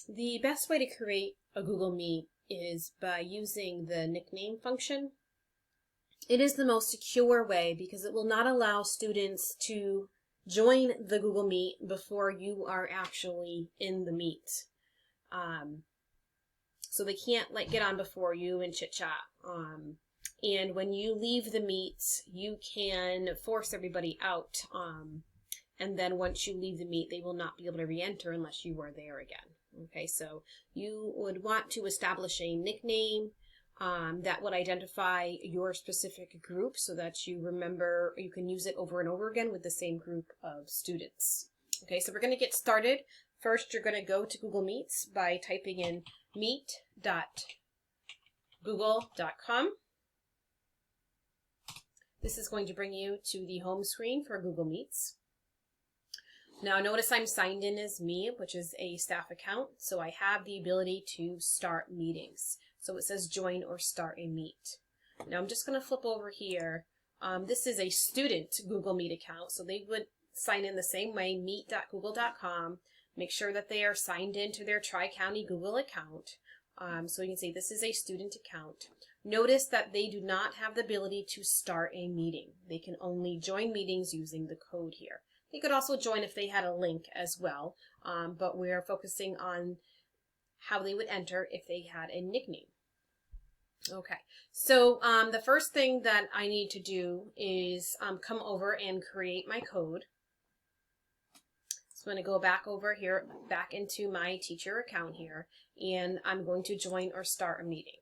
The best way to create a Google Meet is by using the nickname function. It is the most secure way because it will not allow students to join the Google Meet before you are actually in the Meet. So they can't get on before you and chit chat. And when you leave the Meet, you can force everybody out. And then once you leave the Meet, they will not be able to re-enter unless you are there again. Okay, so you would want to establish a nickname that would identify your specific group so that you remember, you can use it over and over again with the same group of students. Okay, so we're going to get started. First, you're going to go to Google Meets by typing in meet.google.com. This is going to bring you to the home screen for Google Meets. Now notice I'm signed in as me, which is a staff account, so I have the ability to start meetings. So it says join or start a meet. Now I'm just going to flip over here. This is a student Google Meet account, so they would sign in the same way, meet.google.com. Make sure that they are signed into their Tri-County Google account. So you can see this is a student account. Notice that they do not have the ability to start a meeting. They can only join meetings using the code here. They could also join if they had a link as well, but we're focusing on how they would enter if they had a nickname. Okay, so the first thing that I need to do is come over and create my code. So I'm going to go back over here, back into my teacher account here, and I'm going to join or start a meeting.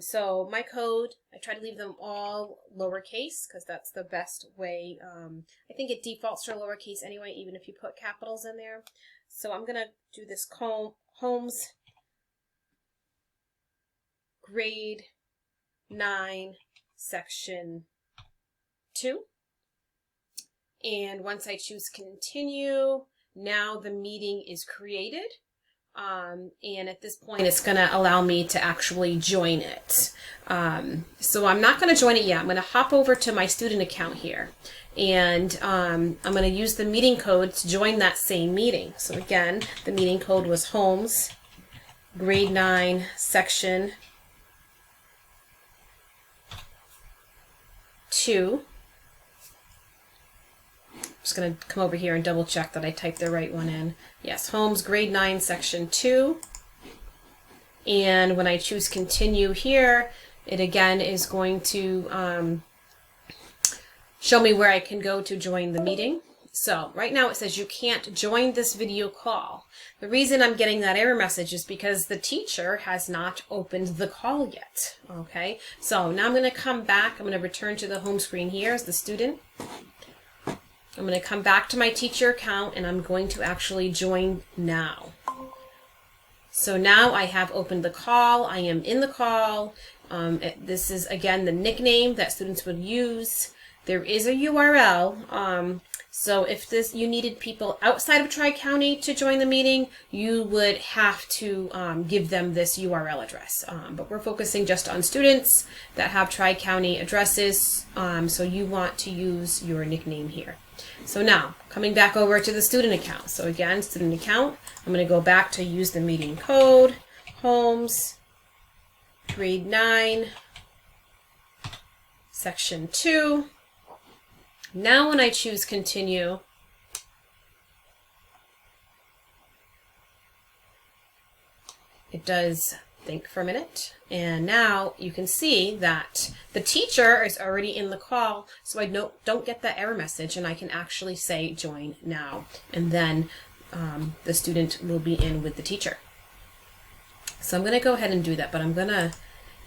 So my code, I try to leave them all lowercase because that's the best way. I think it defaults to lowercase anyway, even if you put capitals in there. So I'm going to do this Holmes grade 9 section 2. And once I choose continue, now the meeting is created. And at this point, it's going to allow me to actually join it. So I'm not going to join it yet. I'm going to hop over to my student account here. And I'm going to use the meeting code to join that same meeting. So again, the meeting code was Holmes, grade 9, section 2. Just going to come over here and double check that I typed the right one in. Yes, Holmes, grade 9, section 2. And when I choose continue here, it again is going to show me where I can go to join the meeting. So right now it says you can't join this video call. The reason I'm getting that error message is because the teacher has not opened the call yet. Okay, so now I'm going to come back. I'm going to return to the home screen here as the student. I'm going to come back to my teacher account and I'm going to actually join now. So now I have opened the call. I am in the call. This is again the nickname that students would use. There is a URL. So if you needed people outside of Tri-County to join the meeting, you would have to give them this URL address. But we're focusing just on students that have Tri-County addresses. So you want to use your nickname here. So now, coming back over to the student account. So again, student account, I'm going to go back to use the meeting code, Holmes, grade 9, section 2. Now when I choose continue, it does think for a minute. And now you can see that the teacher is already in the call, so I don't get that error message, and I can actually say join now. And then the student will be in with the teacher. So I'm going to go ahead and do that, but I'm going to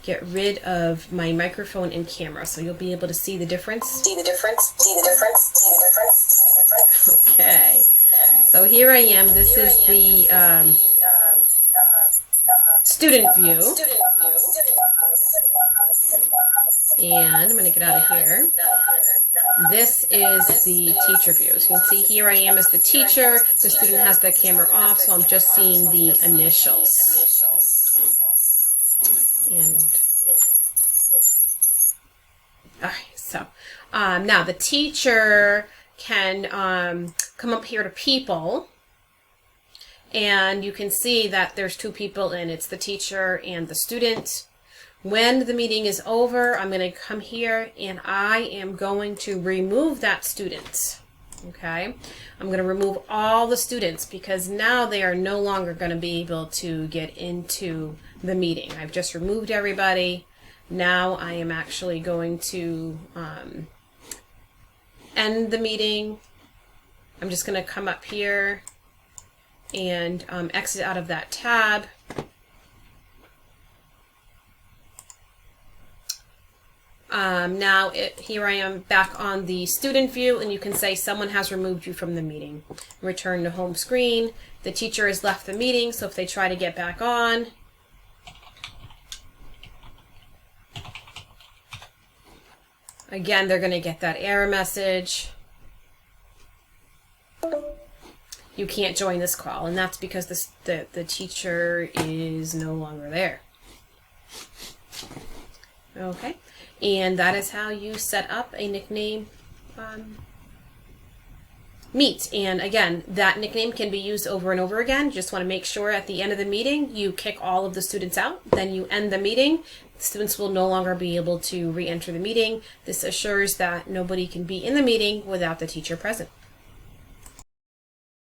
get rid of my microphone and camera so you'll be able to see the difference. See the difference, see the difference, see the difference, see the difference. Okay, so here I am. This is the student view. And I'm going to get out of here. This is the teacher view. So you can see here I am as the teacher. The student has their camera off, so I'm just seeing the initials. And all right, so now the teacher can come up here to people, And you can see that there's two people in. It's the teacher and the student. When the meeting is over, I'm going to come here and I am going to remove that student. Okay, I'm going to remove all the students because now they are no longer going to be able to get into the meeting. I've just removed everybody. Now I am actually going to end the meeting. I'm just going to come up here and exit out of that tab. Here I am back on the student view, and you can say someone has removed you from the meeting. Return to home screen. The teacher has left the meeting, so if they try to get back on, again, they're going to get that error message. You can't join this call, and that's because the teacher is no longer there. Okay, and that is how you set up a nickname Meet. And again, that nickname can be used over and over again. Just want to make sure at the end of the meeting you kick all of the students out, then you end the meeting. The students will no longer be able to re-enter the meeting. This assures that nobody can be in the meeting without the teacher present.